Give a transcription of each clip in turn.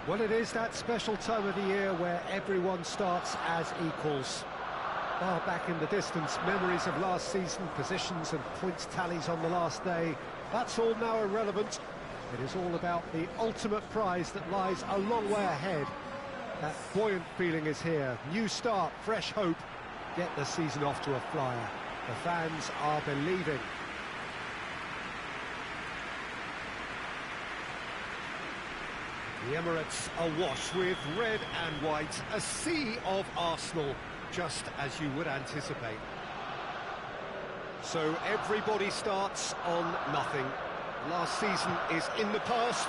Well, it is that special time of the year where everyone starts as equals. Far back in the distance, memories of last season, positions and points tallies on the last day, that's all now irrelevant. It is all about the ultimate prize that lies a long way ahead. That buoyant feeling is here. New start, fresh hope. Get the season off to a flyer. The fans are believing. The Emirates awash with red and white, a sea of Arsenal, just as you would anticipate. So everybody starts on nothing. Last season is in the past,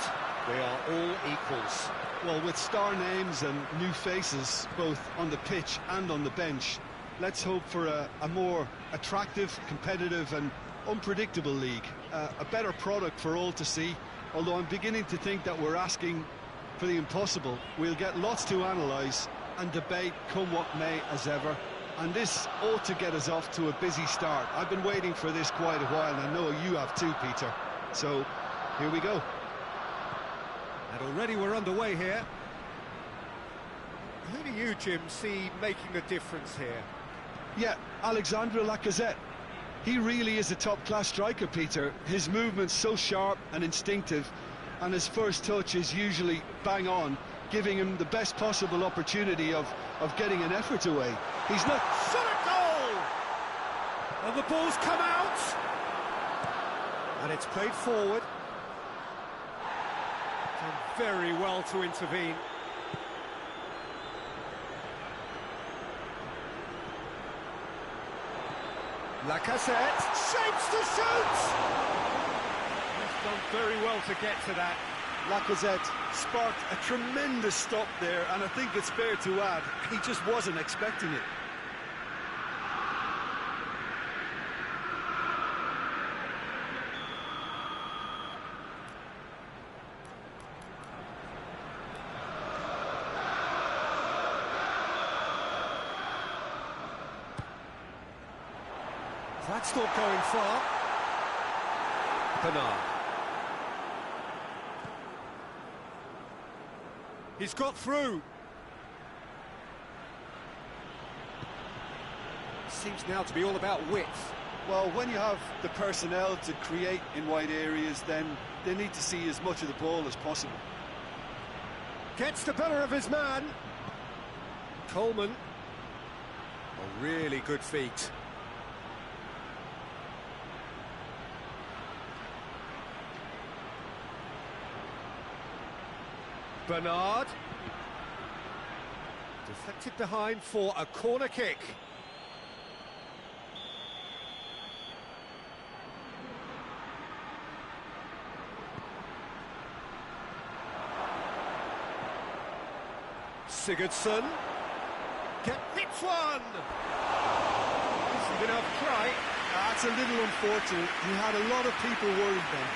we are all equals. Well, with star names and new faces, both on the pitch and on the bench, let's hope for a more attractive, competitive and unpredictable league. A better product for all to see, although I'm beginning to think that we're asking for the impossible. We'll get lots to analyse and debate, come what may, as ever. And this ought to get us off to a busy start. I've been waiting for this quite a while, and I know you have too, Peter. So, here we go. And already we're underway here. Who do you, Jim, see making a difference here? Yeah, Alexandre Lacazette. He really is a top-class striker, Peter. His movement's so sharp and instinctive, and his first touch is usually bang on, giving him the best possible opportunity of getting an effort away. He's not... Shot a goal! And the ball's come out! And it's played forward. Done very well to intervene. Lacazette shapes to shoot! He's done very well to get to that. Lacazette sparked a tremendous stop there, and I think it's fair to add, he just wasn't expecting it. That's not going far. Bernard. He's got through. Seems now to be all about width. Well, when you have the personnel to create in wide areas, then they need to see as much of the ball as possible. Gets the better of his man. Coleman. A really good feat. Bernard. Deflected behind for a corner kick. Sigurdsson. Hits one! Isn't enough try. That's a little unfortunate. He had a lot of people worried then.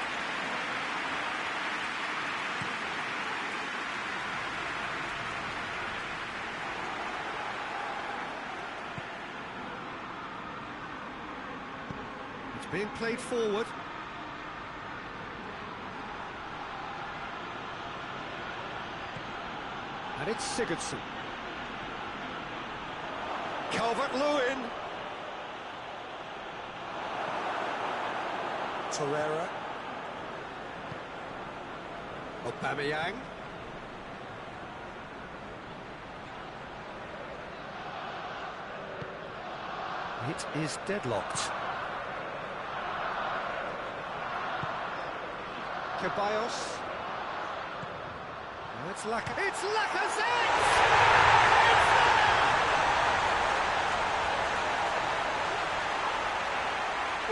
Being played forward. And it's Sigurdsson. Calvert-Lewin. Torreira. Aubameyang. It is deadlocked. Ceballos. Oh, it's Lacazette! It's Lacazette! It's there!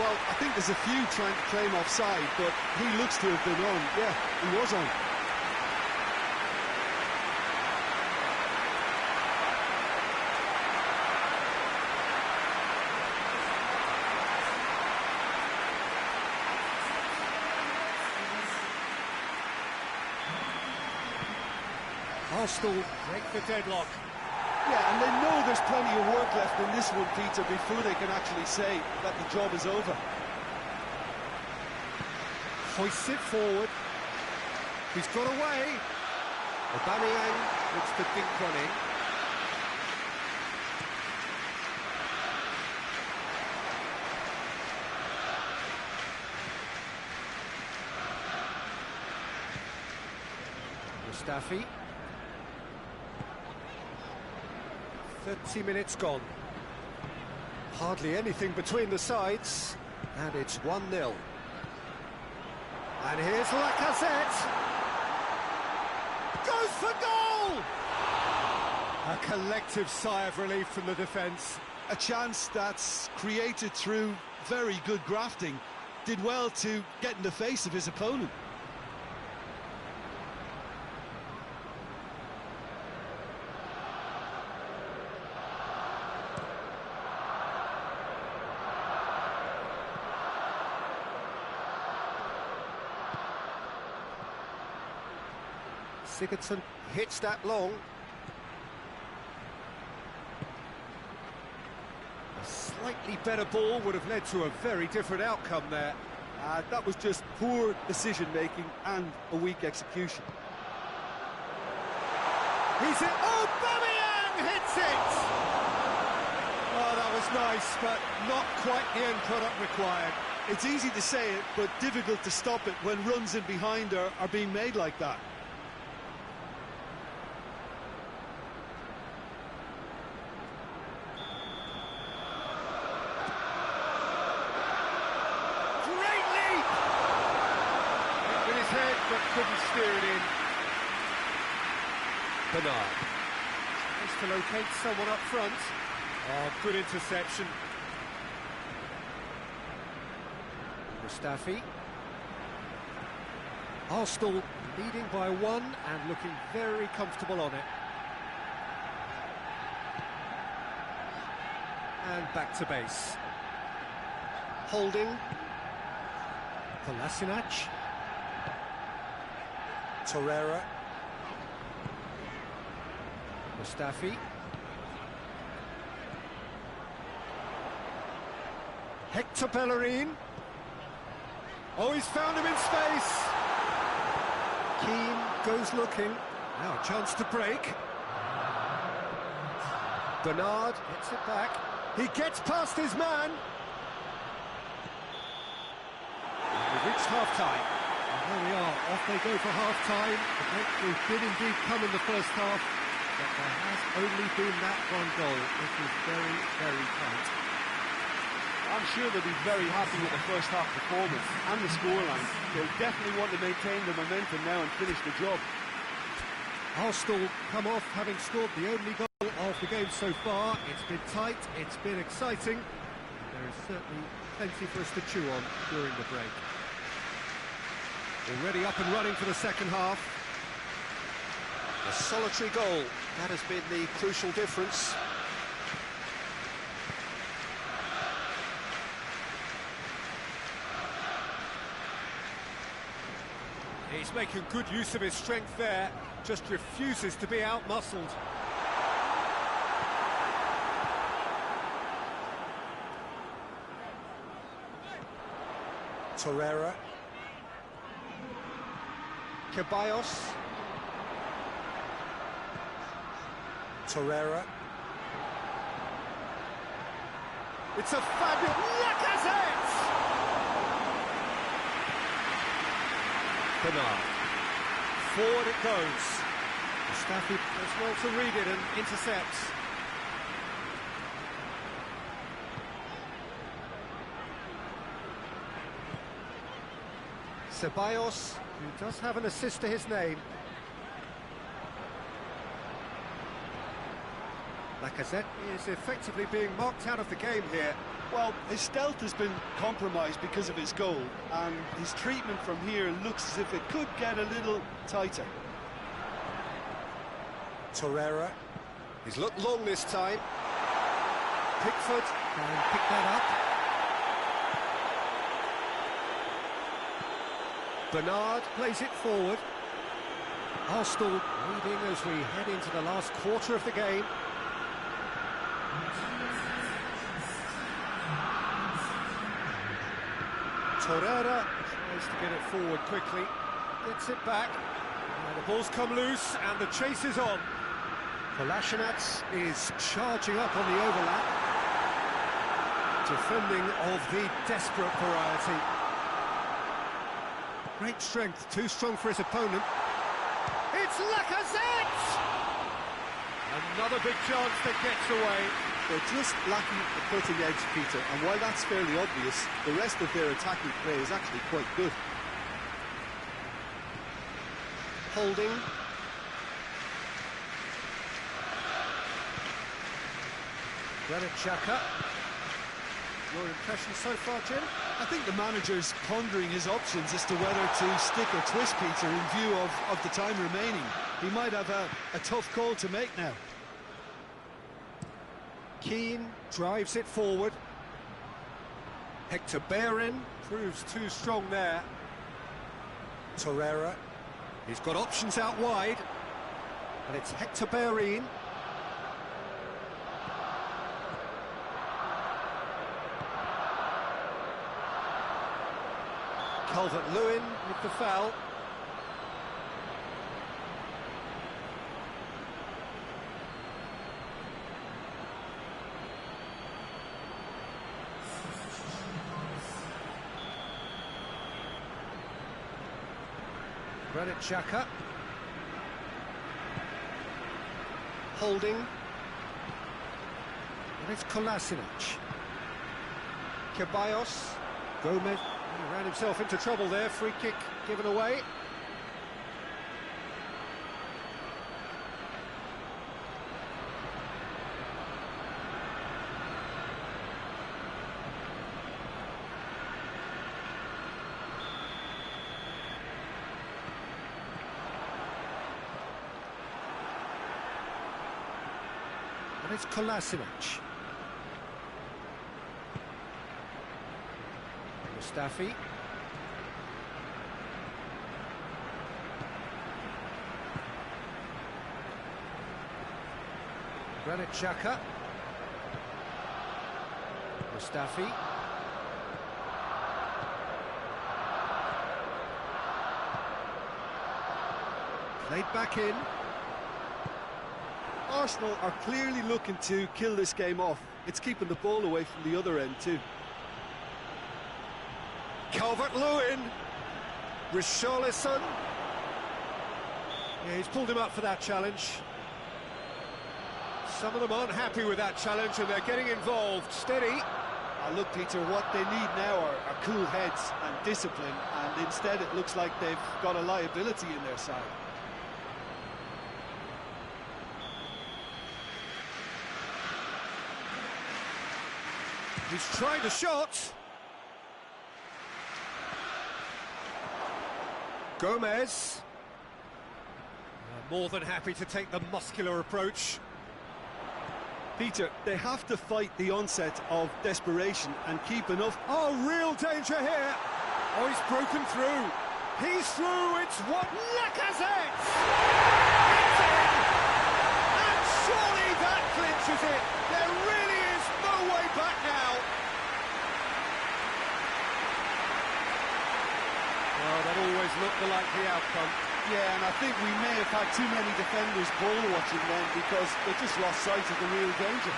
Well, I think there's a few trying to claim offside, but he looks to have been on. Yeah, he was on. Arsenal break the deadlock. Yeah, and they know there's plenty of work left in this one, Peter, before they can actually say that the job is over. Hoists it forward. He's got away. Aubameyang looks to dink one in. Mustafi. 30 minutes gone. Hardly anything between the sides, and it's 1-0. And here's Lacazette. Goes for goal! A collective sigh of relief from the defence. A chance that's created through very good grafting. Did well to get in the face of his opponent. Sigurdsson hits that long. A slightly better ball would have led to a very different outcome there. That was just poor decision-making and a weak execution. He's it. Oh, Aubameyang hits it! Oh, that was nice, but not quite the end product required. It's easy to say it, but difficult to stop it when runs in behind are being made like that. But couldn't steer it in. Bernard. Tries to locate someone up front. Oh, good interception. Mustafi. Arsenal leading by 1 and looking very comfortable on it. And back to base. Holding. Kolasinac. Torreira. Mustafi. Hector Bellerin. Oh, he's found him in space. Keane goes looking. Now a chance to break. Bernard hits it back. He gets past his man. We've reached half-time. There we are, off they go for half-time. The breakthrough did indeed come in the first half, but there has only been that one goal. It was very, very tight. I'm sure they'll be very happy with the first half performance and the scoreline. They'll definitely want to maintain the momentum now and finish the job. Arsenal come off having scored the only goal of the game so far. It's been tight, it's been exciting. There is certainly plenty for us to chew on during the break. Already up and running for the second half. A solitary goal, that has been the crucial difference. He's making good use of his strength there, just refuses to be out-muscled. Torreira. Ceballos. Torreira. It's a fabulous... Lacazette! Bernard. Forward it goes. Mustafi does well to read it and intercepts. Ceballos, who does have an assist to his name. Lacazette is effectively being marked out of the game here. Well, his stealth has been compromised because of his goal, and his treatment from here looks as if it could get a little tighter. Torreira. He's looked long this time. Pickford can pick that up. Bernard plays it forward. Arsenal leading as we head into the last quarter of the game. Torreira tries to get it forward quickly, gets it back, and The ball's come loose and the chase is on. Kolasinac is charging up on the overlap. Defending of the desperate variety. Great strength, too strong for his opponent. It's Lacazette! Another big chance that gets away. They're just lacking the cutting edge, Peter, and while that's fairly obvious, the rest of their attacking play is actually quite good. Holding. Granit Xhaka. Your impression so far, Jim? I think the manager's pondering his options as to whether to stick or twist Peter in view of the time remaining. He might have a tough call to make now. Keane drives it forward. Hector Bellerin proves too strong there. Torreira, he's got options out wide. And it's Hector Bellerin. Calvert-Lewin with the foul. Granit Xhaka. Holding. And it's Kolasinac. Ceballos. Gomez. He ran himself into trouble there. Free kick given away. And it's Kolasinac. Mustafi. Granit Xhaka. Mustafi. Played back in. Arsenal are clearly looking to kill this game off. It's keeping the ball away from the other end too. Calvert-Lewin. Richarlison. Yeah, he's pulled him up for that challenge. Some of them aren't happy with that challenge and they're getting involved. Steady. Look, Peter, what they need now are cool heads and discipline, and instead it looks like they've got a liability in their side. He's tried a shot. Gomez. More than happy to take the muscular approach. Peter, they have to fight the onset of desperation and keep enough... Oh, real danger here. Oh, he's broken through. He's through. It's what? Lacazette! It's in! And surely that clinches it. There really is no way back now. Well, that always looked the likely outcome. Yeah, and I think we may have had too many defenders ball watching then because they just lost sight of the real danger.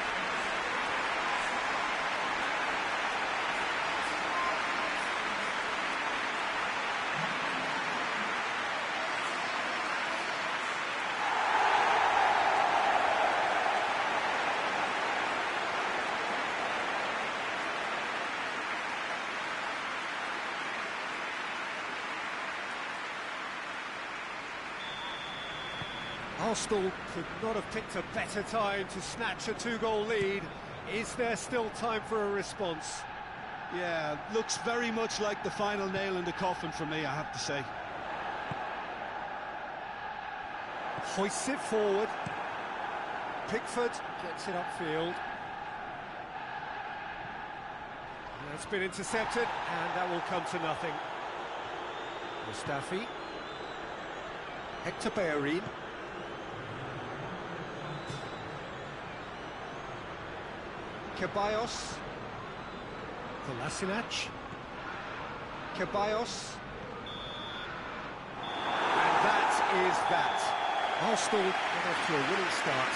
Arsenal could not have picked a better time to snatch a two-goal lead. Is there still time for a response? Yeah, looks very much like the final nail in the coffin for me, I have to say. Hoists it forward. Pickford gets it upfield. It's been intercepted, and that will come to nothing. Mustafi. Hector Bellerin. Ceballos. Kolasinac. Ceballos. And that is that. Arsenal got off to a winning start.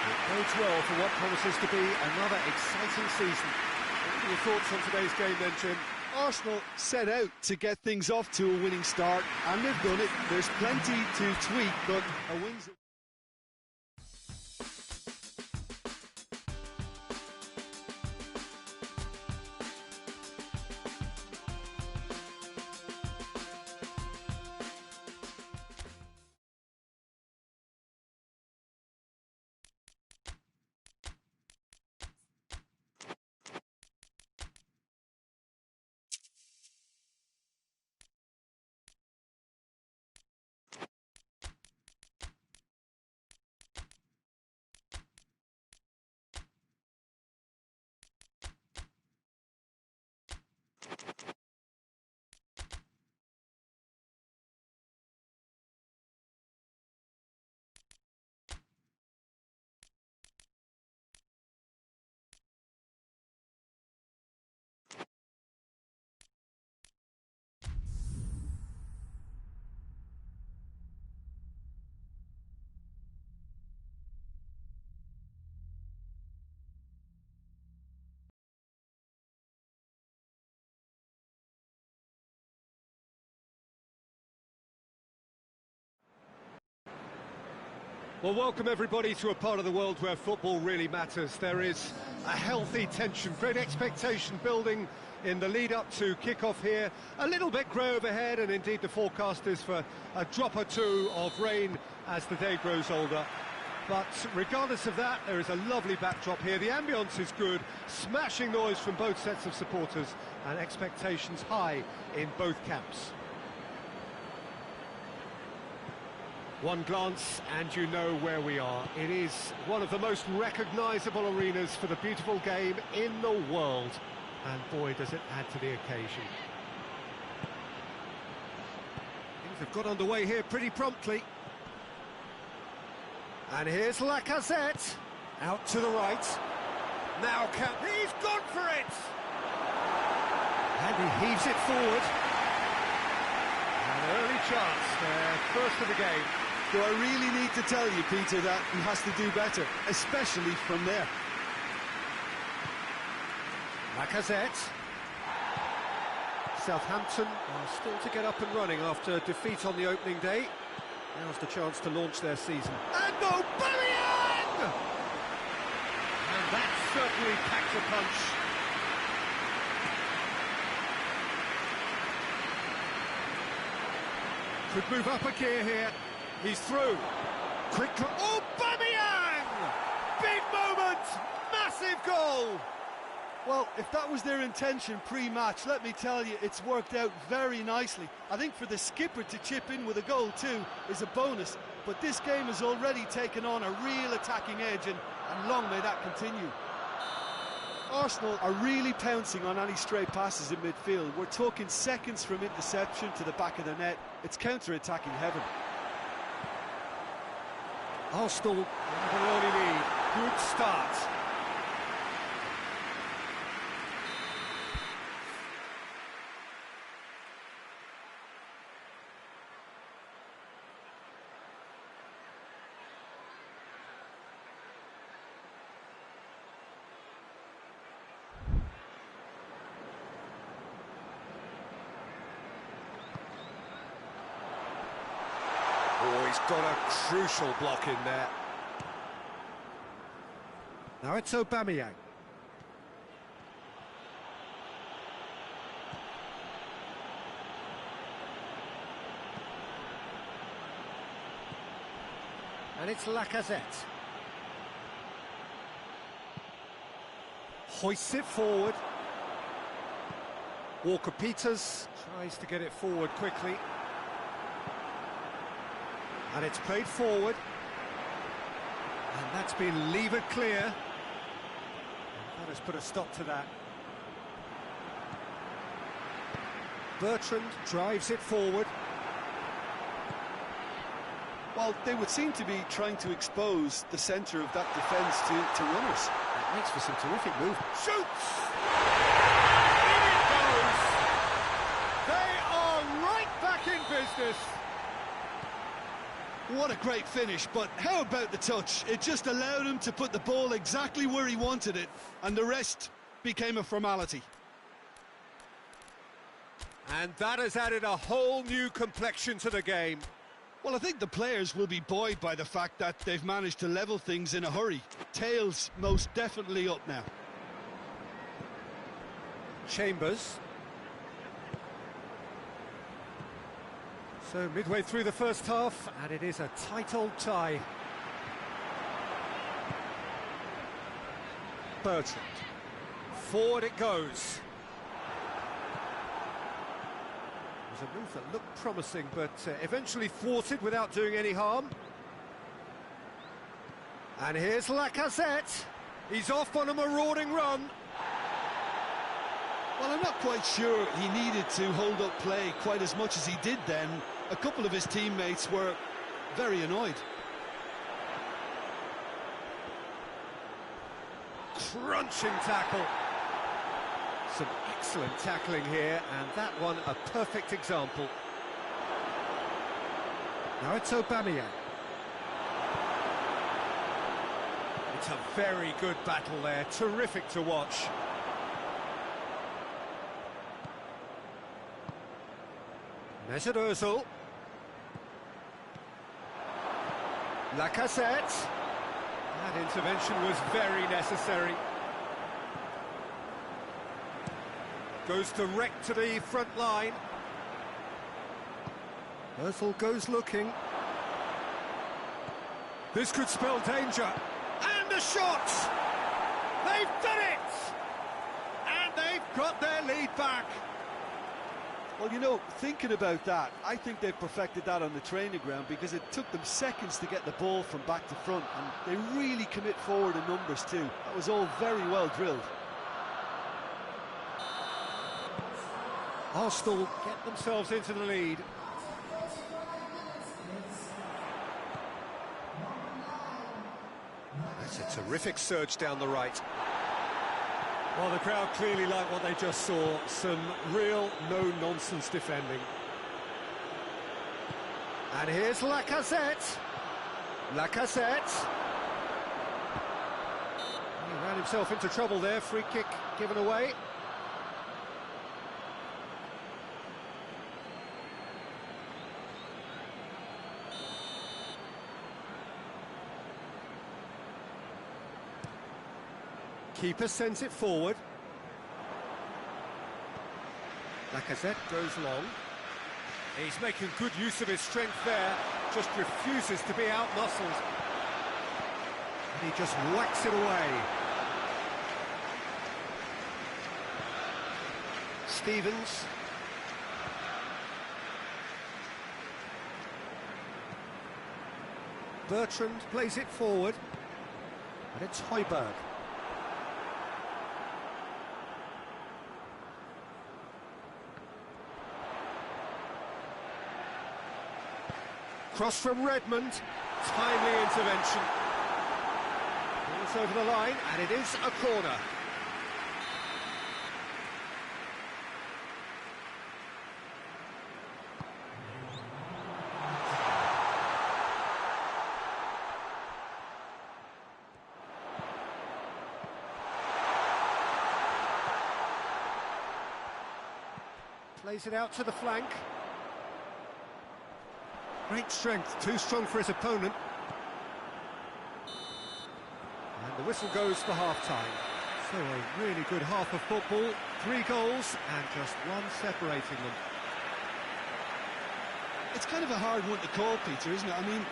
It bodes well for what promises to be another exciting season. What are your thoughts on today's game then, Jim? Arsenal set out to get things off to a winning start, and they've done it. There's plenty to tweak, but a win's... Well, welcome everybody to a part of the world where football really matters. There is a healthy tension, great expectation building in the lead-up to kick-off here. A little bit grey overhead, and indeed the forecast is for a drop or two of rain as the day grows older. But regardless of that, there is a lovely backdrop here. The ambience is good, smashing noise from both sets of supporters, and expectations high in both camps. One glance and you know where we are. It is one of the most recognisable arenas for the beautiful game in the world. And boy, does it add to the occasion. Things have got underway here pretty promptly. And here's Lacazette. Out to the right. Now he's gone for it! And he heaves it forward. An early chance there, first of the game. Do I really need to tell you, Peter, that he has to do better, especially from there? Lacazette. Southampton are still to get up and running after defeat on the opening day. Now's the chance to launch their season. And Aubameyang! And that certainly packs a punch. Could move up a gear here. He's through. Quick. Aubameyang! Big moment! Massive goal! Well, if that was their intention pre-match, let me tell you, it's worked out very nicely. I think for the skipper to chip in with a goal too is a bonus, but this game has already taken on a real attacking edge, and long may that continue. Arsenal are really pouncing on any stray passes in midfield. We're talking seconds from interception to the back of the net. It's counter-attacking heaven. Arsenal have an early lead. Good start. Oh, he's got a crucial block in there. Now it's Aubameyang. And it's Lacazette. Hoists it forward. Walker-Peters tries to get it forward quickly. And it's played forward. And that's been levered clear. And that has put a stop to that. Bertrand drives it forward. Well, they would seem to be trying to expose the centre of that defence to runners. That makes for some terrific movement. Shoots! In it goes! They are right back in business. What a great finish, but how about the touch? It just allowed him to put the ball exactly where he wanted it, and the rest became a formality. And that has added a whole new complexion to the game. Well, I think the players will be buoyed by the fact that they've managed to level things in a hurry. Tails most definitely up now. Chambers. So midway through the first half, and it is a tight old tie. Bertrand. Forward it goes. It was a move that looked promising, but eventually thwarted without doing any harm. And here's Lacazette. He's off on a marauding run. Well, I'm not quite sure he needed to hold up play quite as much as he did then. A couple of his teammates were very annoyed. Crunching tackle. Some excellent tackling here, and that one a perfect example. Now it's Aubameyang. It's a very good battle there, terrific to watch. Mesut Ozil. Lacazette. That intervention was very necessary. Goes direct to the front line. Ozil goes looking. This could spell danger. And a shot! They've done it! And they've got their lead back. Well, you know, thinking about that, I think they've perfected that on the training ground because it took them seconds to get the ball from back to front, and they really commit forward in numbers too. That was all very well drilled. Arsenal get themselves into the lead. That's a terrific surge down the right. Well, the crowd clearly like what they just saw. Some real no-nonsense defending. And here's Lacazette. Lacazette. He ran himself into trouble there. Free kick given away. Keeper sends it forward. Lacazette goes long. He's making good use of his strength there, just refuses to be out-muscled. And he just whacks it away. Stevens. Bertrand plays it forward. And it's Højbjerg. Cross from Redmond, timely intervention. It's over the line, and it is a corner. Plays it out to the flank. Great strength, too strong for his opponent. And the whistle goes for half-time. So a really good half of football, 3 goals and just one separating them. It's kind of a hard one to call, Peter, isn't it? I mean,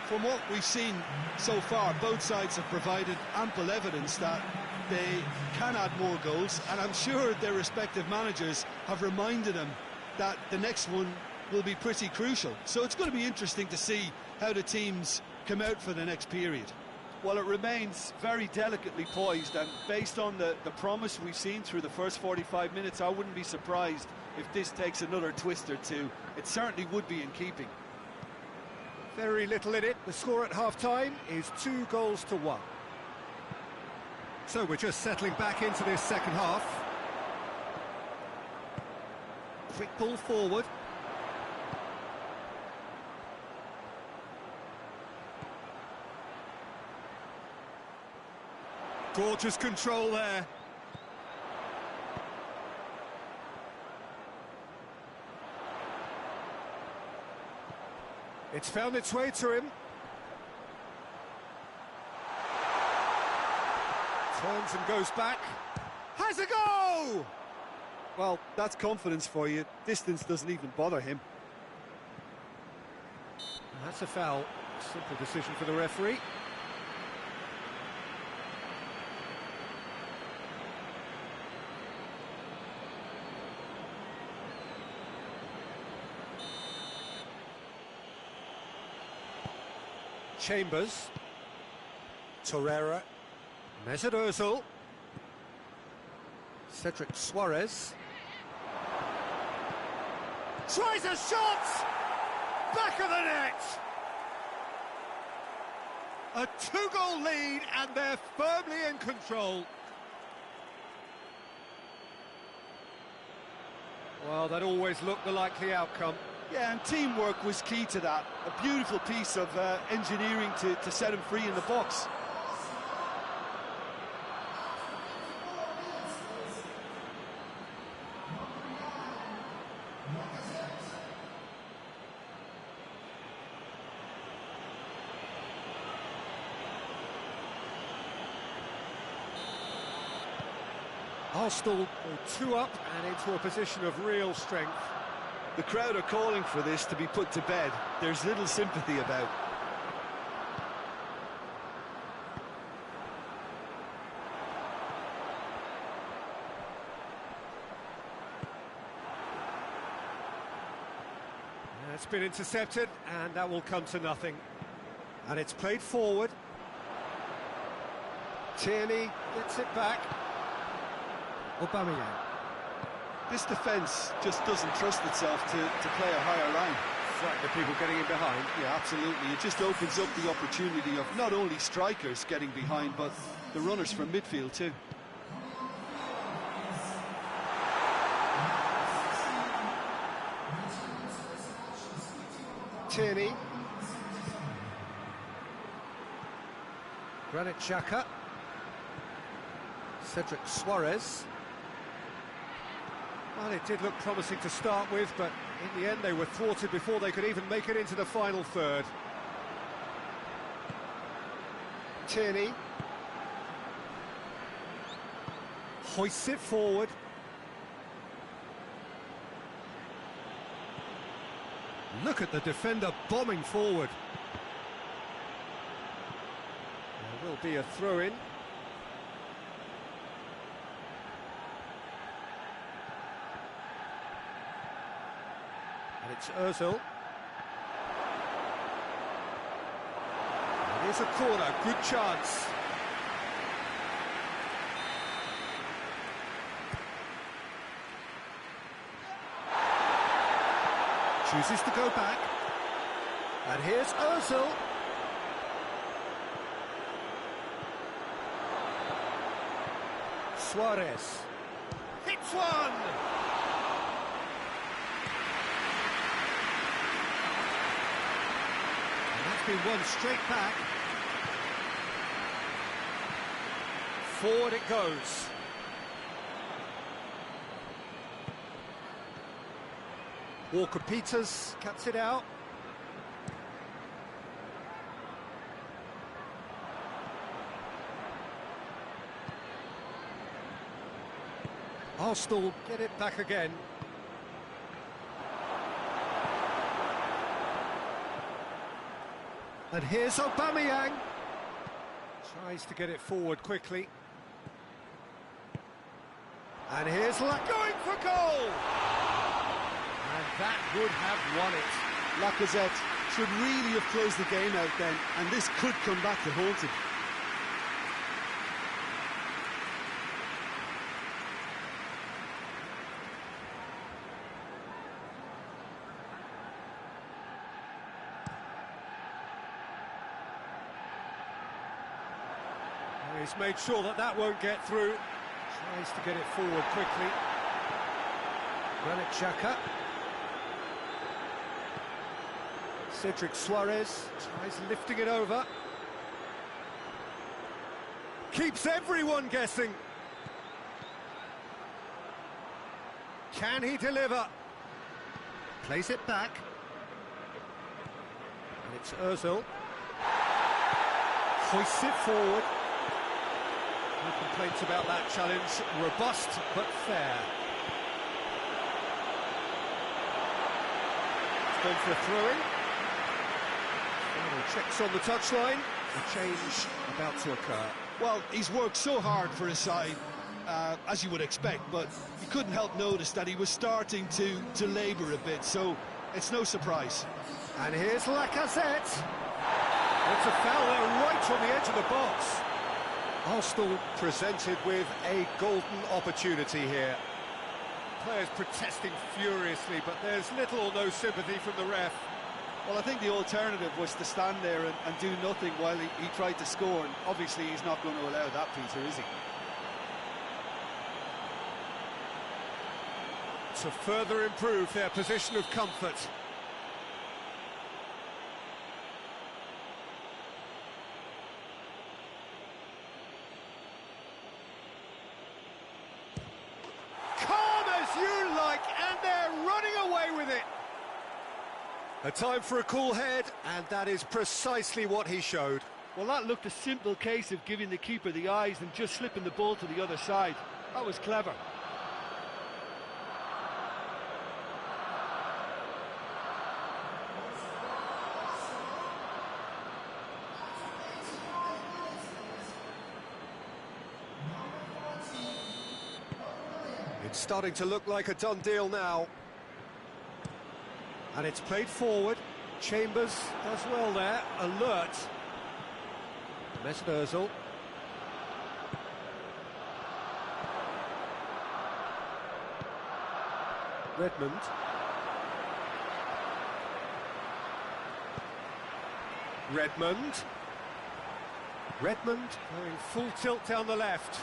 from what we've seen so far, both sides have provided ample evidence that they can add more goals, and I'm sure their respective managers have reminded them that the next one will be pretty crucial. So it's going to be interesting to see how the teams come out for the next period. Well, it remains very delicately poised, and based on the promise we've seen through the first 45 minutes, I wouldn't be surprised if this takes another twist or two. It certainly would be in keeping. Very little in it. The score at half-time is 2-1. So we're just settling back into this second half. Quick ball forward. Gorgeous control there. It's found its way to him. Turns and goes back. Has a go! Well, that's confidence for you. Distance doesn't even bother him. And that's a foul. Simple decision for the referee. Chambers. Torreira. Mesut Ozil. Cedric Suarez. Tries a shot! Back of the net! A two-goal lead, and they're firmly in control. Well, that always looked the likely outcome. Yeah, and teamwork was key to that. A beautiful piece of engineering to set him free in the box. Arsenal go 2 up and into a position of real strength. The crowd are calling for this to be put to bed. There's little sympathy about. It's been intercepted, and that will come to nothing. And it's played forward. Tierney gets it back. Aubameyang. This defence just doesn't trust itself to play a higher line. Frighten the people getting in behind. Yeah, absolutely. It just opens up the opportunity of not only strikers getting behind, but the runners from midfield too. Tierney. Granit Xhaka. Cedric Suarez. Well, it did look promising to start with, but in the end they were thwarted before they could even make it into the final third. Tierney. Hoists it forward. Look at the defender bombing forward. There will be a throw-in. And it's Ozil. Here's a corner, good chance. Chooses to go back. And here's Ozil. Suarez. Hits one! And that's been won straight back. Forward it goes. Walker-Peters cuts it out. Arsenal get it back again. And here's Aubameyang. Tries to get it forward quickly. And here's going for goal! And that would have won it. Lacazette should really have closed the game out then, and this could come back to haunt him. He's made sure that that won't get through. Tries to get it forward quickly. Granit Xhaka. Cedric Suarez tries lifting it over. Keeps everyone guessing. Can he deliver? Plays it back. And it's Ozil. Hoists it forward. No complaints about that challenge. Robust but fair. It's gone for a throw-in. Checks on the touchline. A change about to occur. Well, he's worked so hard for his side, as you would expect, but you couldn't help notice that he was starting to labour a bit, so it's no surprise. And here's Lacazette. It's a foul there right on the edge of the box. Arsenal presented with a golden opportunity here. Players protesting furiously, but there's little or no sympathy from the ref. Well, I think the alternative was to stand there and do nothing while he tried to score, and obviously he's not going to allow that, Peter, is he? To further improve their position of comfort. Calm as you like, and they're running away with it. A time for a cool head, and that is precisely what he showed. Well, that looked a simple case of giving the keeper the eyes and just slipping the ball to the other side. That was clever. It's starting to look like a done deal now. And it's played forward. Chambers does well there. Alert. Mesut Ozil. Redmond. Redmond. Redmond going full tilt down the left.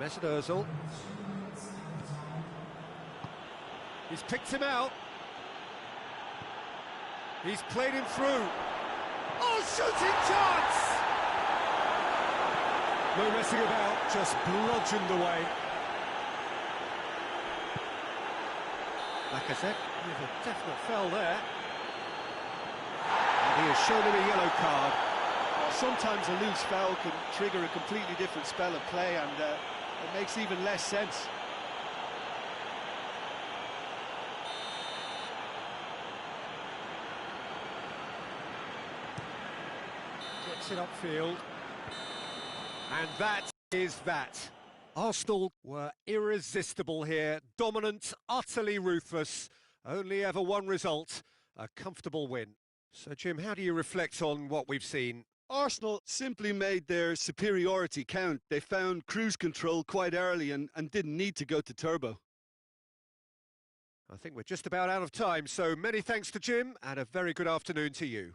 Mesut Ozil. He's picked him out. He's played him through. Oh, shooting chance! No messing about, just bludgeoned away. Lacazette with a definite foul there. And he has shown him a yellow card. Sometimes a loose foul can trigger a completely different spell of play, and it makes even less sense. Gets it upfield. And that is that. Arsenal were irresistible here, dominant, utterly ruthless. Only ever one result, a comfortable win. So, Jim, how do you reflect on what we've seen? Arsenal simply made their superiority count. They found cruise control quite early and didn't need to go to turbo. I think we're just about out of time, so many thanks to Jim, and a very good afternoon to you.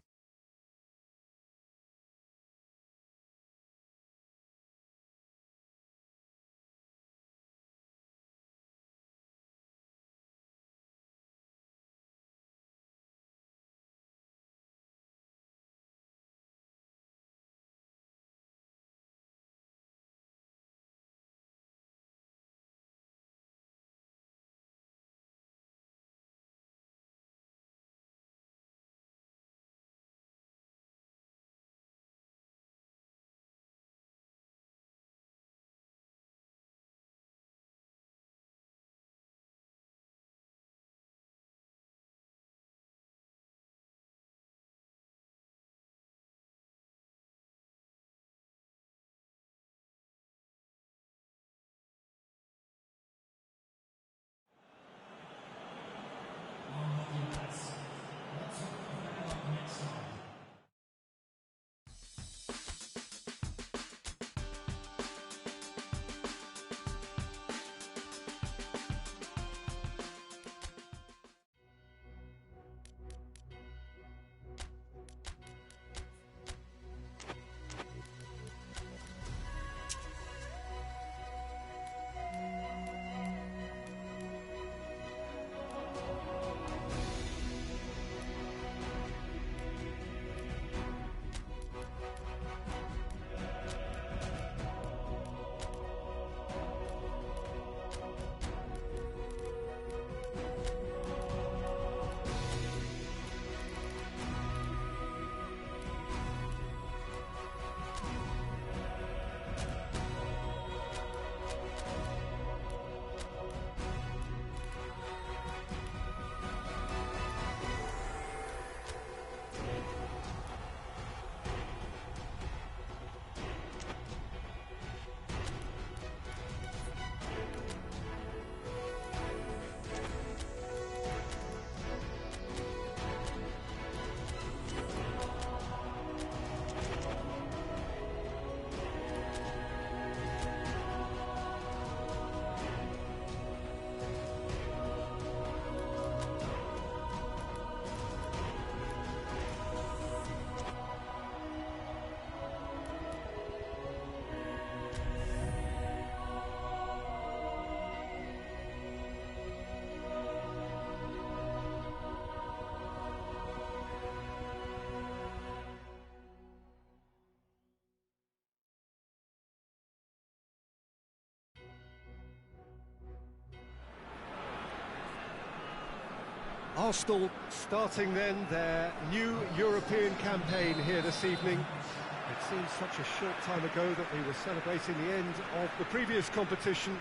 Arsenal starting then their new European campaign here this evening. It seems such a short time ago that we were celebrating the end of the previous competition,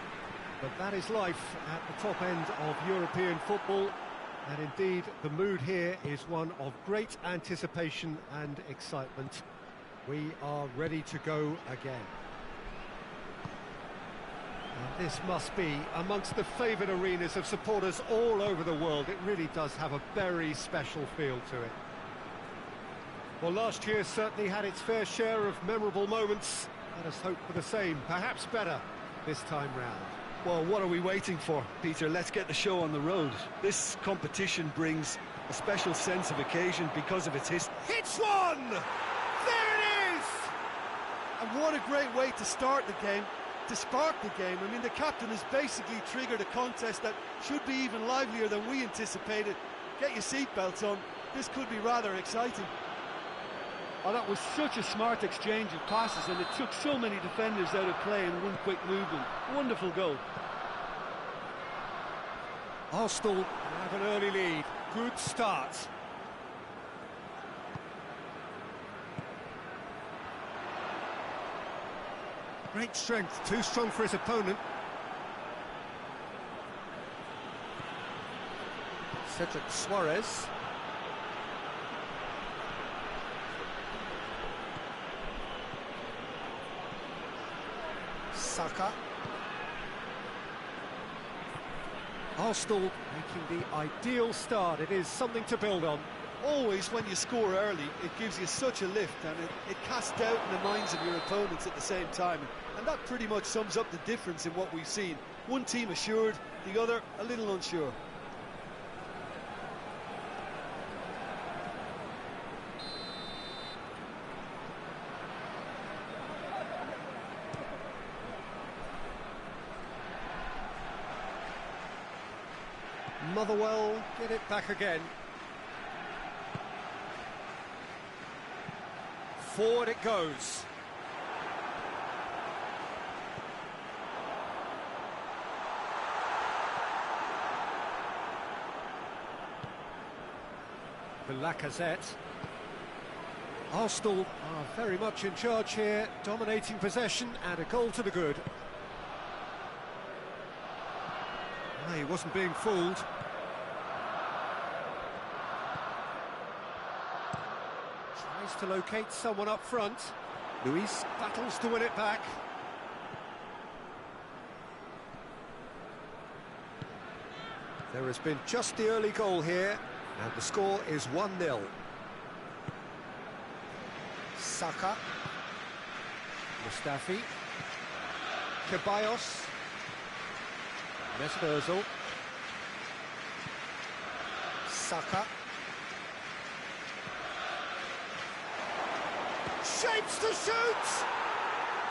but that is life at the top end of European football, and indeed the mood here is one of great anticipation and excitement. We are ready to go again. And this must be amongst the favoured arenas of supporters all over the world. It really does have a very special feel to it. Well, last year certainly had its fair share of memorable moments. Let us hope for the same, perhaps better, this time round. Well, what are we waiting for, Peter? Let's get the show on the road. This competition brings a special sense of occasion because of its history. Hits one! There it is! And what a great way to start the game, to spark the game. I mean, the captain has basically triggered a contest that should be even livelier than we anticipated. Get your seatbelts on, this could be rather exciting. Oh, that was such a smart exchange of passes, and it took so many defenders out of play in one quick movement. Wonderful goal. Arsenal have an early lead. Good start. Great strength, too strong for his opponent. Cedric Suarez. Saka. Arsenal making the ideal start. It is something to build on. Always when you score early, it gives you such a lift, and it casts doubt in the minds of your opponents at the same time. And that pretty much sums up the difference in what we've seen. One team assured, the other a little unsure. Motherwell get it back again. Forward it goes. The Lacazette. Arsenal are very much in charge here, dominating possession and a goal to the good. He wasn't being fooled. Tries to locate someone up front. Luis battles to win it back. There has been just the early goal here, and the score is 1-0. Saka. Mustafi. Ceballos. Mesperzel. Saka. Shapes to shoot!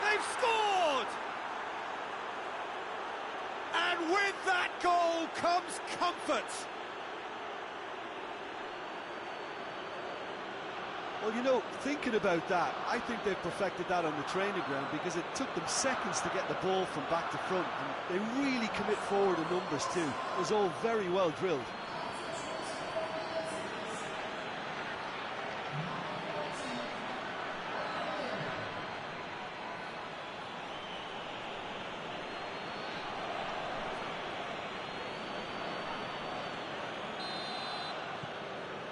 They've scored! And with that goal comes comfort. Well, you know, thinking about that, I think they've perfected that on the training ground, because it took them seconds to get the ball from back to front, and they really commit forward in numbers too. It was all very well drilled.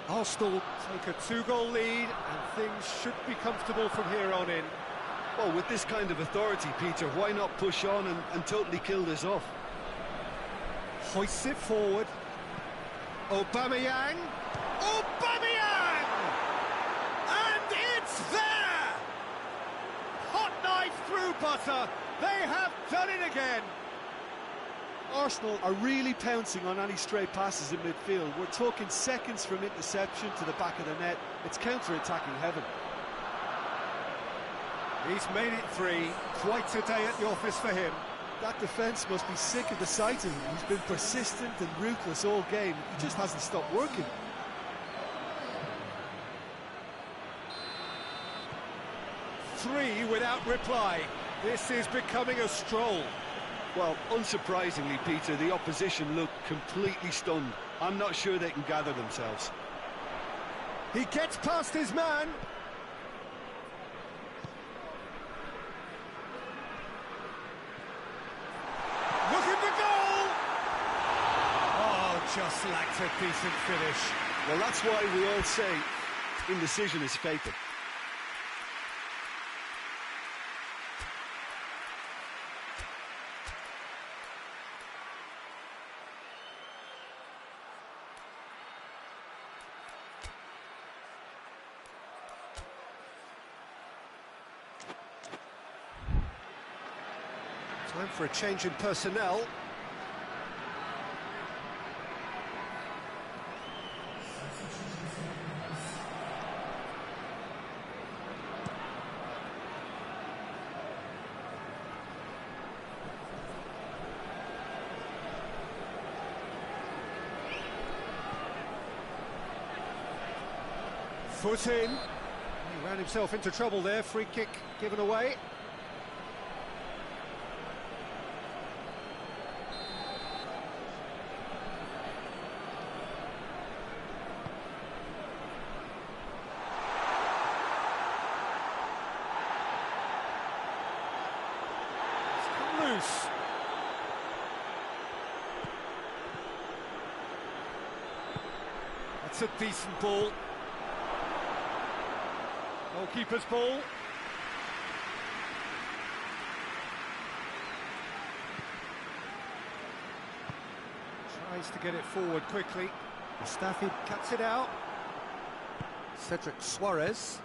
Arsenal take a 2-goal lead, and things should be comfortable from here on in. Well, with this kind of authority, Peter, why not push on and totally kill this off? Hoists it forward. Aubameyang. Aubameyang! And it's there! Hot knife through butter. They have done it again. Arsenal are really pouncing on any stray passes in midfield. We're talking seconds from interception to the back of the net. It's counter-attacking heaven. He's made it 3. Quite a day at the office for him. That defence must be sick of the sight of him. He's been persistent and ruthless all game. He just hasn't stopped working. Three without reply. This is becoming a stroll. Well, unsurprisingly, Peter, the opposition looked completely stunned. I'm not sure they can gather themselves. He gets past his man. Look at the goal! Oh, just lacked a decent finish. Well, that's why we all say indecision is fatal. Time for a change in personnel. Foot in. He ran himself into trouble there. Free kick given away. Loose. That's a decent ball. Goalkeeper's ball. Tries to get it forward quickly. Mustafi cuts it out. Cedric Suarez.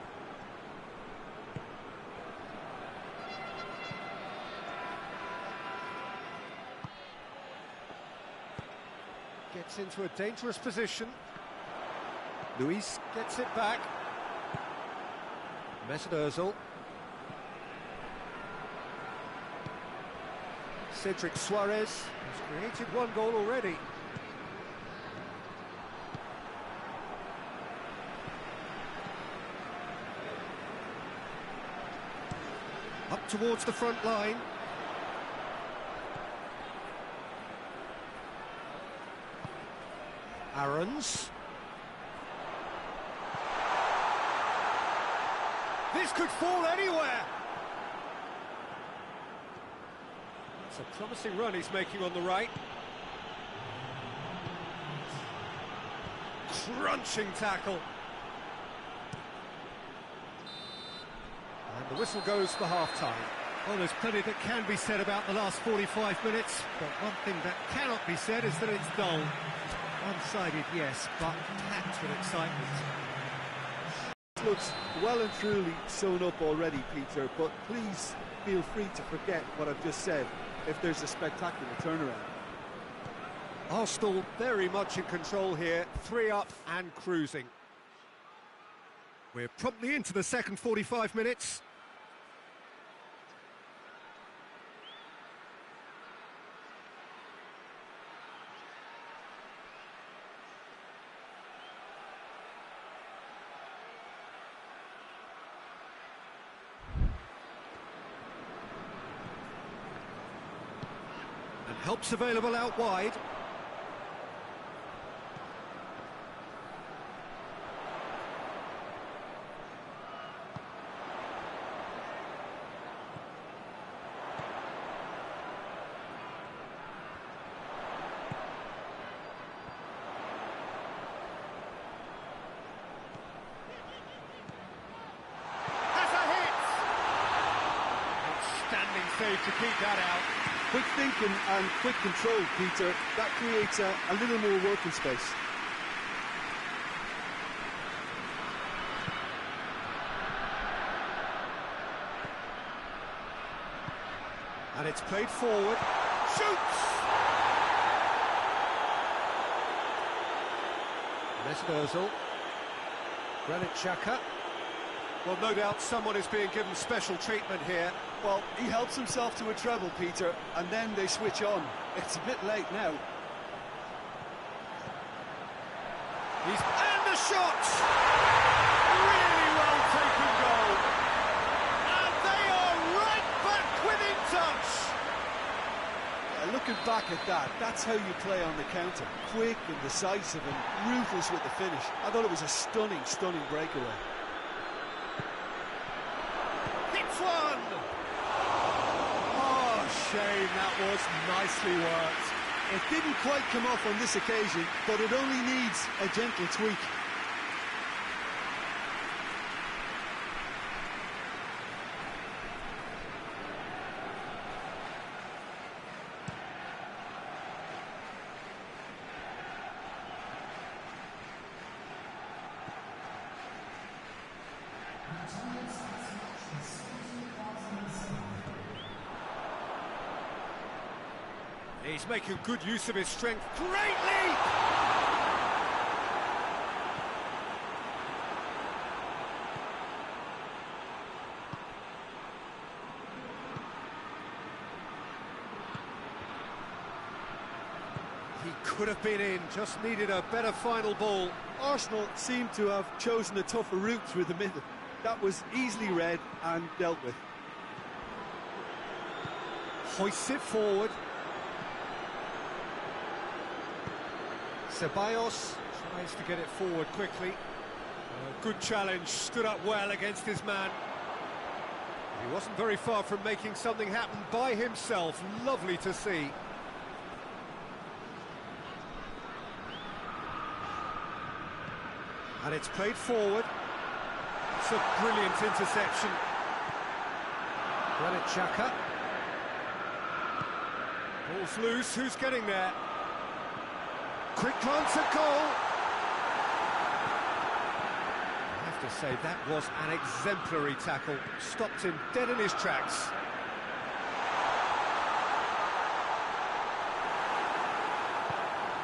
Gets into a dangerous position. Luis gets it back. Mesut Ozil. Cedric Suarez has created one goal already. Up towards the front line. Aarons. This could fall anywhere. It's a promising run he's making on the right. Crunching tackle. And the whistle goes for half-time. Well, there's plenty that can be said about the last 45 minutes, but one thing that cannot be said is that it's dull. One-sided, yes, but packed with excitement. Looks well and truly sewn up already, Peter, but please feel free to forget what I've just said if there's a spectacular turnaround. Arsenal very much in control here, 3 up and cruising. We're promptly into the second 45 minutes. And help's available out wide. Save to keep that out. Quick thinking and quick control, Peter. That creates a little more working space. And it's played forward. Shoots! Mesut Ozil. Granit Xhaka. Well, no doubt someone is being given special treatment here. Well, he helps himself to a treble, Peter, and then they switch on. It's a bit late now. And the shot! Really well taken goal. And they are right back within touch. Looking back crack at that. That's how you play on the counter. Quick and decisive and ruthless with the finish. I thought it was a stunning, stunning breakaway. Hits one! Oh, shame, that was nicely worked. It didn't quite come off on this occasion, but it only needs a gentle tweak. He's making good use of his strength. Great leap! He could have been in, just needed a better final ball. Arsenal seem to have chosen a tougher route through the middle. That was easily read and dealt with. Hoists it forward. Ceballos tries to get it forward quickly. Good challenge, stood up well against his man. He wasn't very far from making something happen by himself. Lovely to see. And it's played forward. It's a brilliant interception. Granit Xhaka. Ball's loose, who's getting there? Quick glance at goal. I have to say, that was an exemplary tackle. Stopped him dead in his tracks.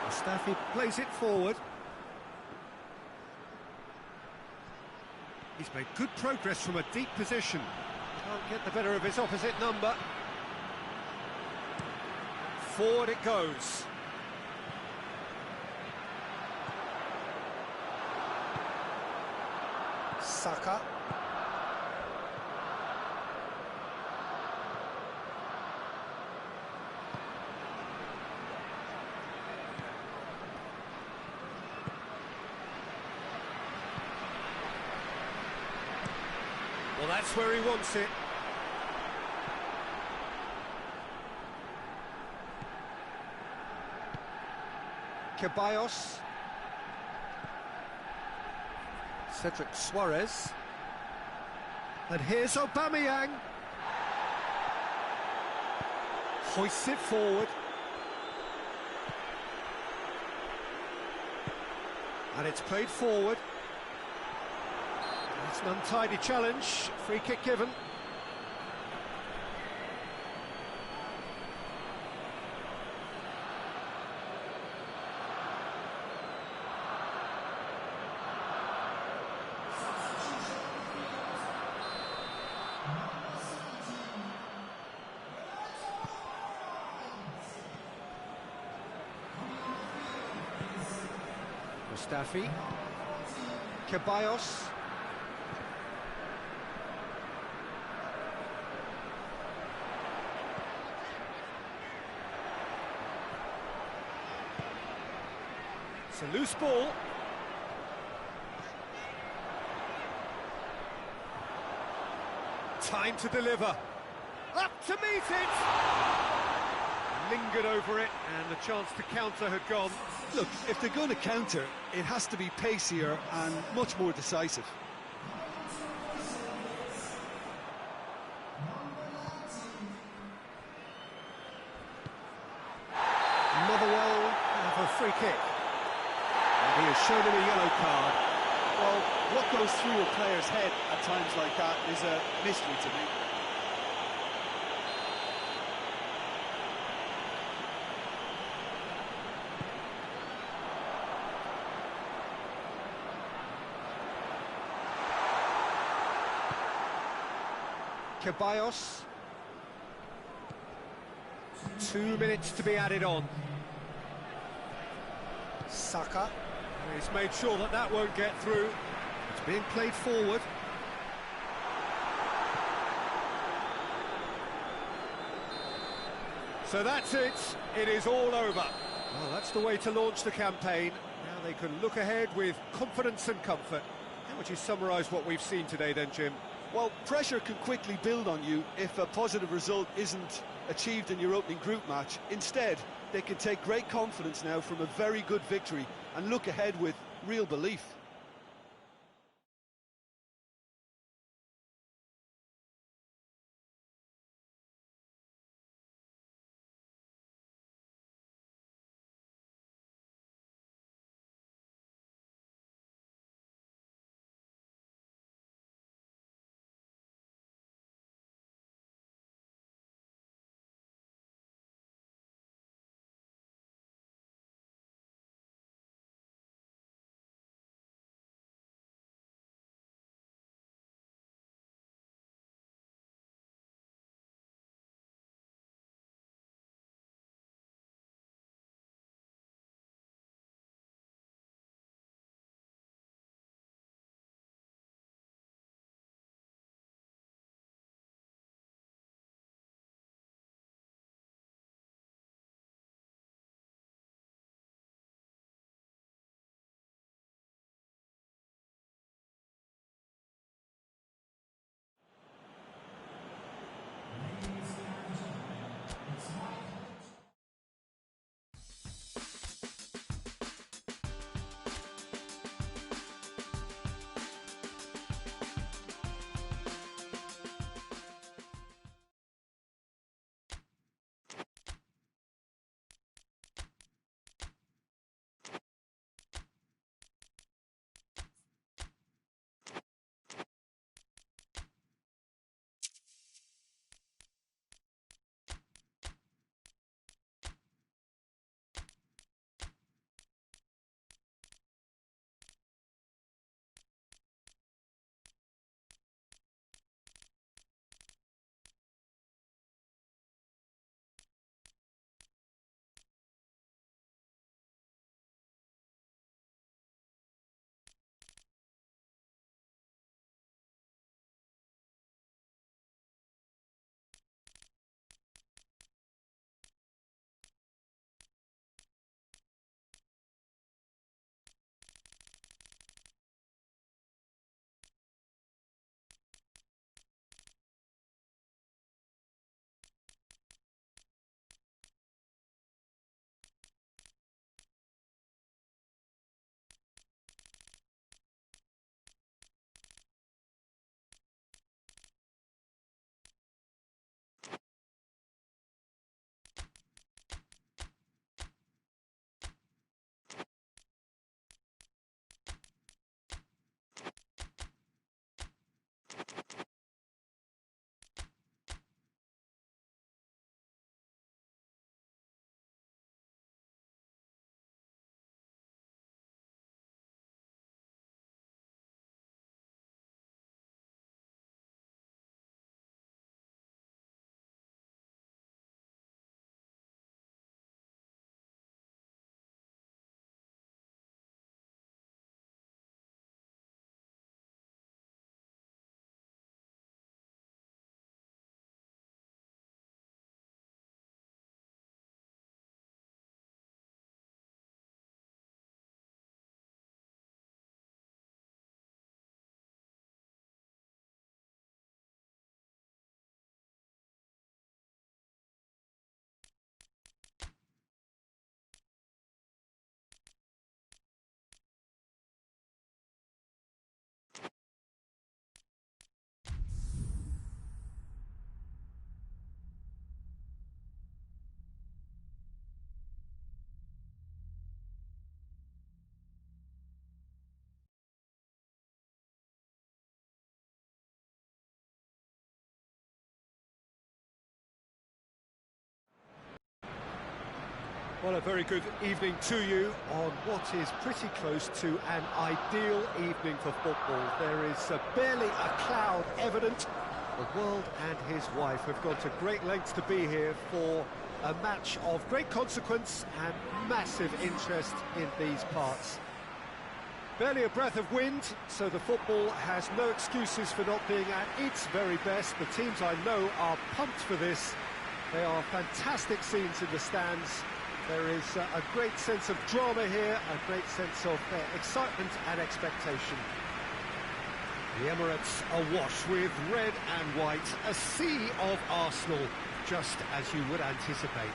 Mustafi plays it forward. He's made good progress from a deep position. Can't get the better of his opposite number. Forward it goes. Saka. Well, that's where he wants it. Ceballos. Cedric Suarez. And here's Aubameyang. Hoists it forward. And it's played forward. It's an untidy challenge. Free kick given. Mustafi. Ceballos. It's a loose ball. Time to deliver. Up to meet it! Lingered over it, and the chance to counter had gone. Look, if they're going to counter, it has to be pacier and much more decisive. Motherwell have a free kick. And he has shown him a yellow card. Well, what goes through a player's head at times like that is a mystery to me. Ceballos. 2 minutes to be added on. Saka. He's made sure that that won't get through. It's being played forward. So that's it. It is all over. Well, that's the way to launch the campaign. Now they can look ahead with confidence and comfort. How would you summarise what we've seen today then, Jim? Well, pressure can quickly build on you if a positive result isn't achieved in your opening group match. Instead, they can take great confidence now from a very good victory and look ahead with real belief. Well, a very good evening to you on what is pretty close to an ideal evening for football. There is barely a cloud evident. The world and his wife have gone to great lengths to be here for a match of great consequence and massive interest in these parts. Barely a breath of wind, so the football has no excuses for not being at its very best. The teams I know are pumped for this. They are fantastic scenes in the stands. There is a great sense of drama here, a great sense of excitement and expectation. The Emirates awash with red and white, a sea of Arsenal, just as you would anticipate.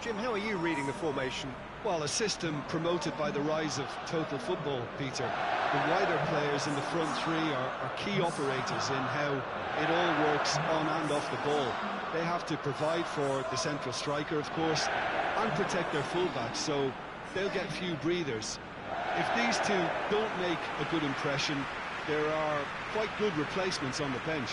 Jim, how are you reading the formation? Well, a system promoted by the rise of total football, Peter. The wider players in the front three are key operators in how it all works on and off the ball. They have to provide for the central striker, of course, and protect their fullbacks, so they'll get few breathers. If these two don't make a good impression, there are quite good replacements on the bench.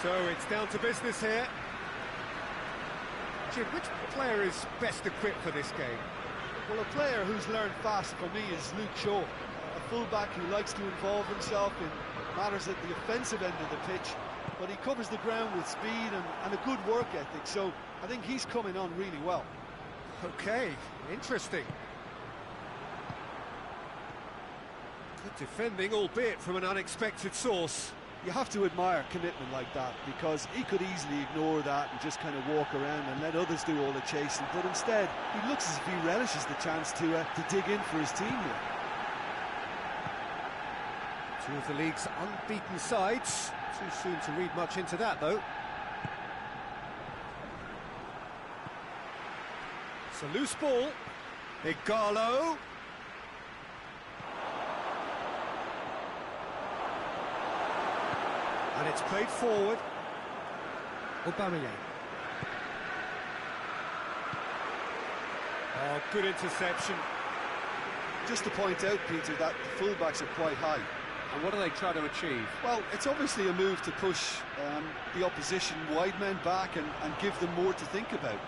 So it's down to business here. Jim, which player is best equipped for this game? Well, a player who's learned fast for me is Luke Shaw, a fullback who likes to involve himself in matters at the offensive end of the pitch, but he covers the ground with speed and a good work ethic, so I think he's coming on really well. Okay, interesting. Good defending, albeit from an unexpected source. You have to admire commitment like that, because he could easily ignore that and just kind of walk around and let others do all the chasing, but instead he looks as if he relishes the chance to dig in for his team here. Two of the league's unbeaten sides. Too soon to read much into that, though. It's a loose ball. Igalo. And it's played forward. Aubameyang. Oh, good interception. Just to point out, Peter, that the fullbacks are quite high. And what are they trying to achieve? Well, it's obviously a move to push the opposition wide men back and give them more to think about.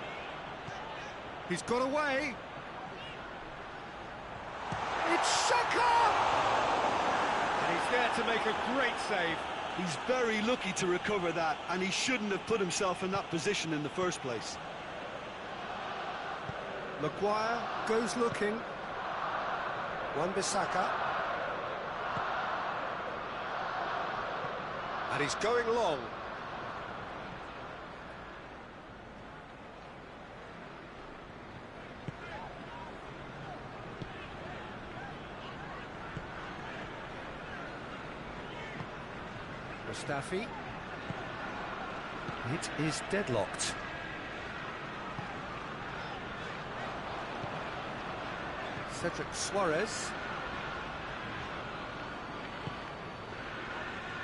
He's got away. It's Shaka! And he's there to make a great save. He's very lucky to recover that, and he shouldn't have put himself in that position in the first place. Maguire goes looking. Wan-Bissaka. And he's going long. Mustafi. It is deadlocked. Cedric Suarez.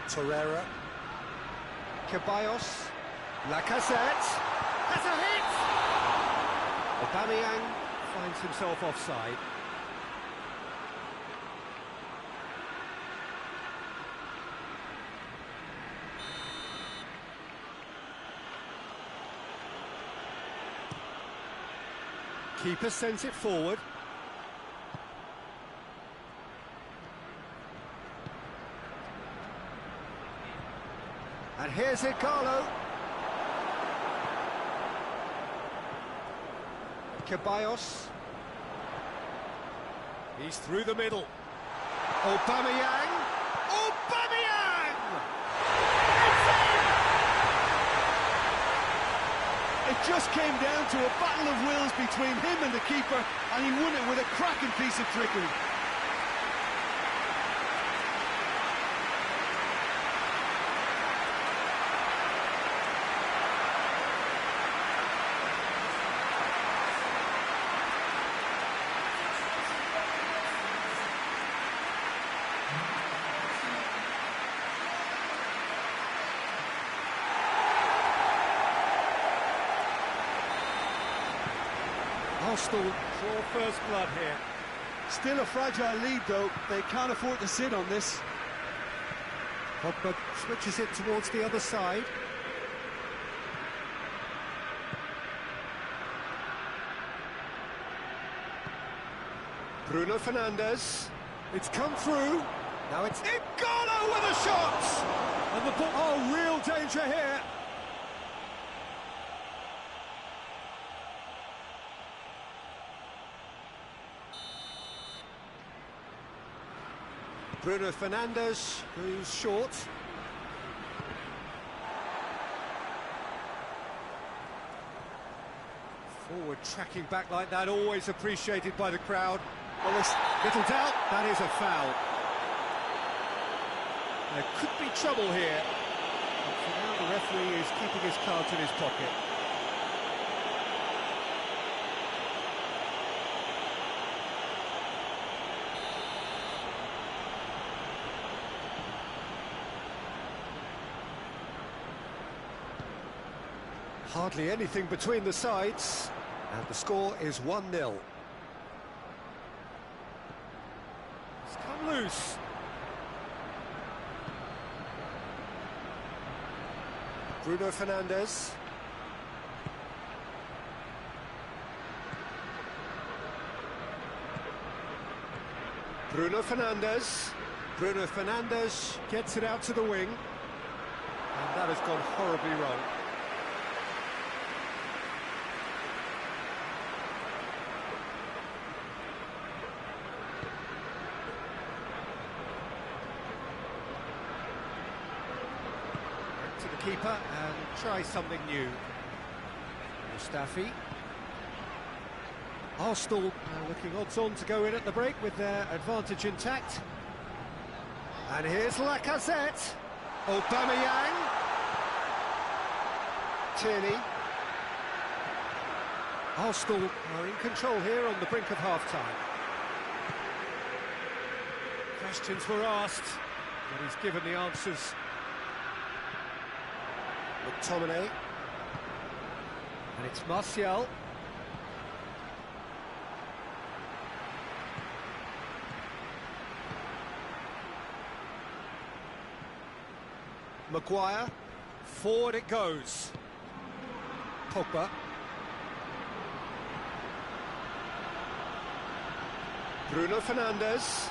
Torreira. Ceballos. Lacazette. Has a hit! Aubameyang finds himself offside. Keeper sends it forward. And here's Igalo. Ceballos. He's through the middle. Aubameyang. Aubameyang! It's in! It just came down to a battle of wills between him and the keeper, and he won it with a cracking piece of trickery. Arsenal draw first blood here. Still a fragile lead, though. They can't afford to sit on this. Pogba switches it towards the other side. Bruno Fernandes. It's come through. Now it's Igalo with a shot! And the ball... Oh, real danger here. Bruno Fernandes, who's short. Forward tracking back like that, always appreciated by the crowd. Well, there's little doubt, that is a foul. There could be trouble here. But for now, the referee is keeping his cards in his pocket. Hardly anything between the sides, and the score is 1-0. It's come loose. Bruno Fernandes. Bruno Fernandes. Bruno Fernandes gets it out to the wing, and that has gone horribly wrong. To the keeper and try something new. Mustafi. Arsenal looking odds-on to go in at the break with their advantage intact. And here's Lacazette. Aubameyang. Tierney. Arsenal are in control here on the brink of half-time. Questions were asked, but he's given the answers. McTominay. And it's Martial. Maguire. Forward it goes. Pogba. Bruno Fernandes.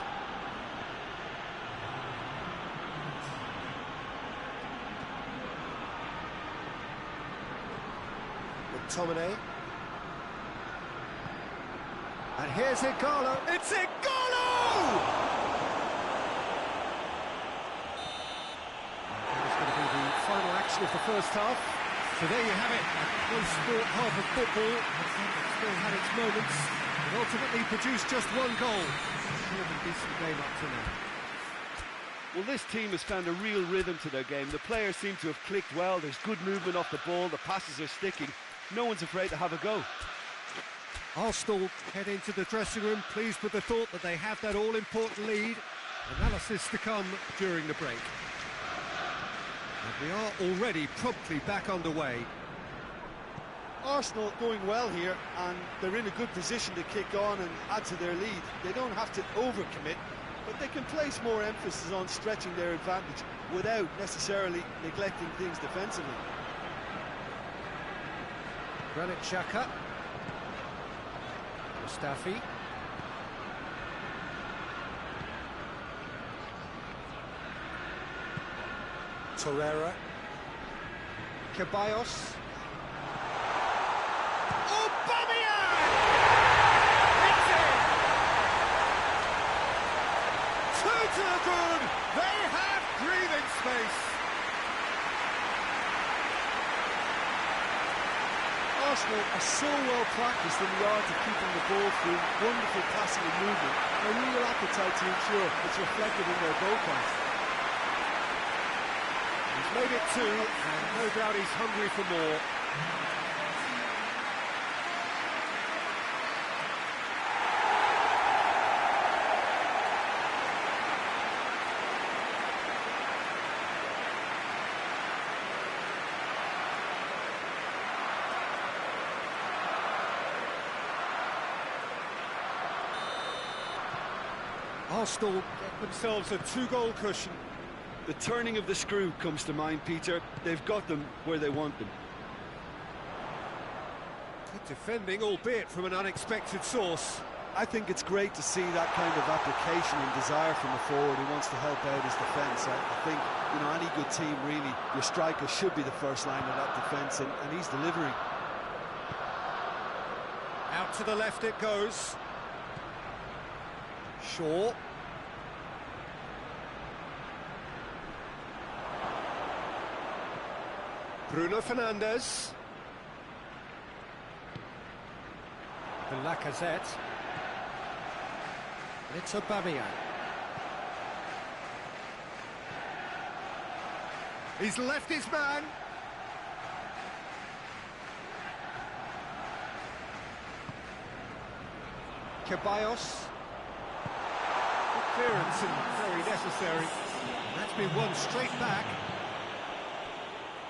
McTominay. And here's Igalo. It's Igalo! Final action of the first half. So there you have it, a close sport half of football. It still had its moments, but ultimately produced just one goal. Still a decent game up to now. Well, this team has found a real rhythm to their game. The players seem to have clicked well. There's good movement off the ball. The passes are sticking. No one's afraid to have a go. Arsenal head into the dressing room pleased with the thought that they have that all-important lead. Analysis to come during the break. And we are already promptly back underway. Arsenal going well here, and they're in a good position to kick on and add to their lead. They don't have to overcommit, but they can place more emphasis on stretching their advantage without necessarily neglecting things defensively. Granit Xhaka. Mustafi. Torreira. Ceballos. Aubameyang! It's in! 2 to the good. They have breathing space. Arsenal are so well practiced in the art of keeping the ball through wonderful passing and movement, and a real appetite to ensure it's reflected in their goal pass. He's made it 2, and no doubt he's hungry for more. Arsenal get themselves a 2-goal cushion. The turning of the screw comes to mind, Peter. They've got them where they want them. Good defending, albeit from an unexpected source. I think it's great to see that kind of application and desire from the forward who wants to help out his defence. I think, you know, any good team, really, your striker should be the first line of that defence, and he's delivering. Out to the left it goes. Shaw. Bruno Fernandes. The Lacazette. And it's Aubameyang. He's left his man. Ceballos. Good clearance and very necessary. That's been won straight back.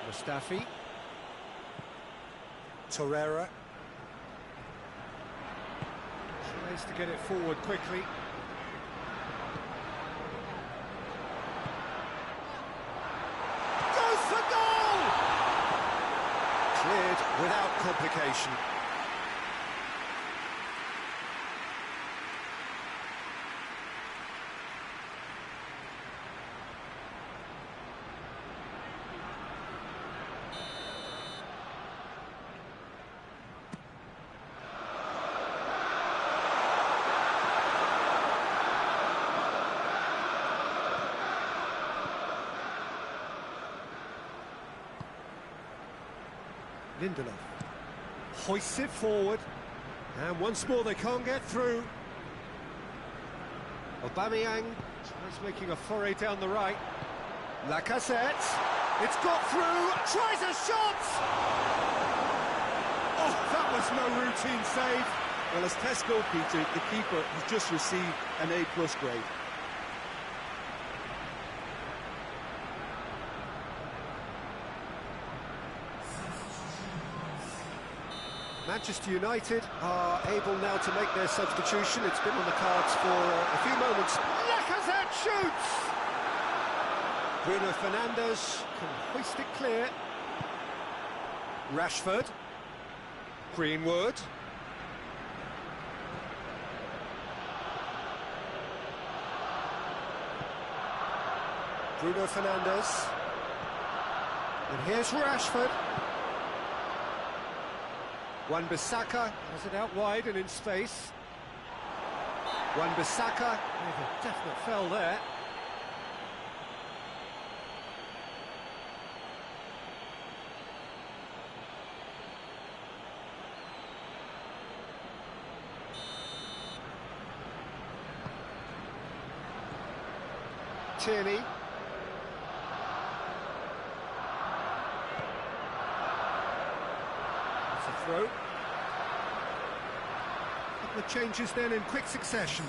Mustafi. Torreira. Tries to get it forward quickly. Goes for goal! Cleared without complication. Lindelof hoists it forward, and once more they can't get through. Aubameyang tries making a foray down the right. Lacazette, it's got through, tries a shot! Oh, that was no routine save. Well, as Tesco, Peter, the keeper has just received an A+ grade. Manchester United are able now to make their substitution. It's been on the cards for a few moments. Lacazette shoots! Bruno Fernandes can hoist it clear. Rashford. Greenwood. Bruno Fernandes. And here's Rashford. Wan-Bissaka has it out wide and in space. Wan-Bissaka with a definite foul there. Tierney. It's a throw. Couple of changes then in quick succession.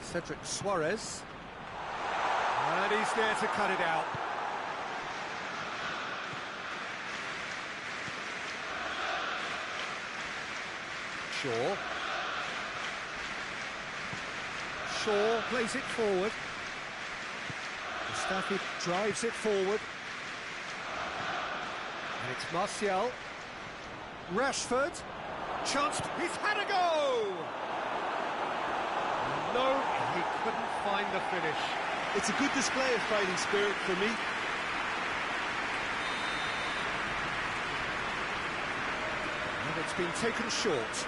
Cedric Suarez. And he's there to cut it out. Shaw. Shaw plays it forward. Mustafi drives it forward. And it's Martial. Rashford. Chance. He's had a go! No, he couldn't find the finish. It's a good display of fighting spirit for me. And it's been taken short.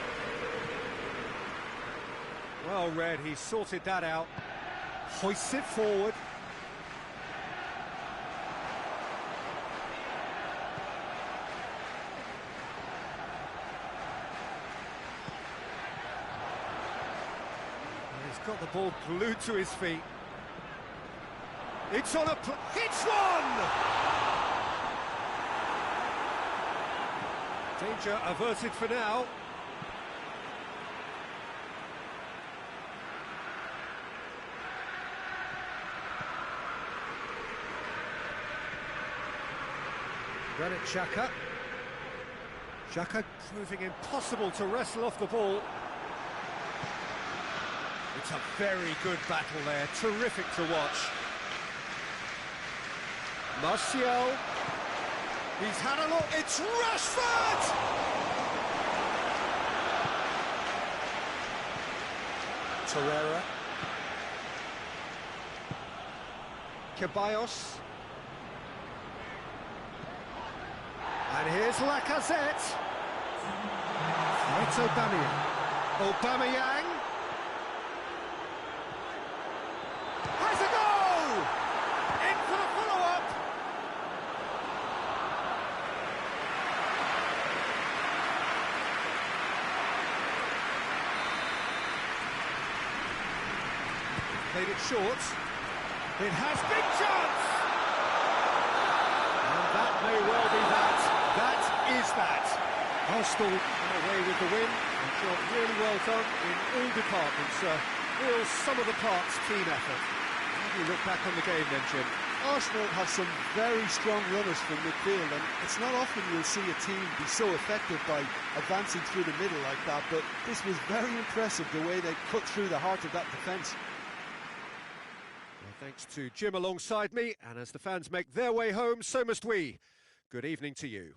Well read, he sorted that out. Hoists it forward. And he's got the ball glued to his feet. It's on a... It's one! Danger averted for now. Granit Xhaka. Xhaka proving impossible to wrestle off the ball. It's a very good battle there, terrific to watch. Martial. He's had a look, it's Rashford! Torreira. Ceballos. And here's Lacazette. It's Aubameyang. Has a goal! In for the follow-up. Played it short. It has big chance! And that may well be that. That is that. Arsenal away with the win. A job really well done in all departments. Real sum-of-the-parts team effort. How do you look back on the game then, Jim? Arsenal have some very strong runners from midfield, and it's not often you'll see a team be so effective by advancing through the middle like that, but this was very impressive, the way they cut through the heart of that defence. Well, thanks to Jim alongside me, and as the fans make their way home, so must we. Good evening to you.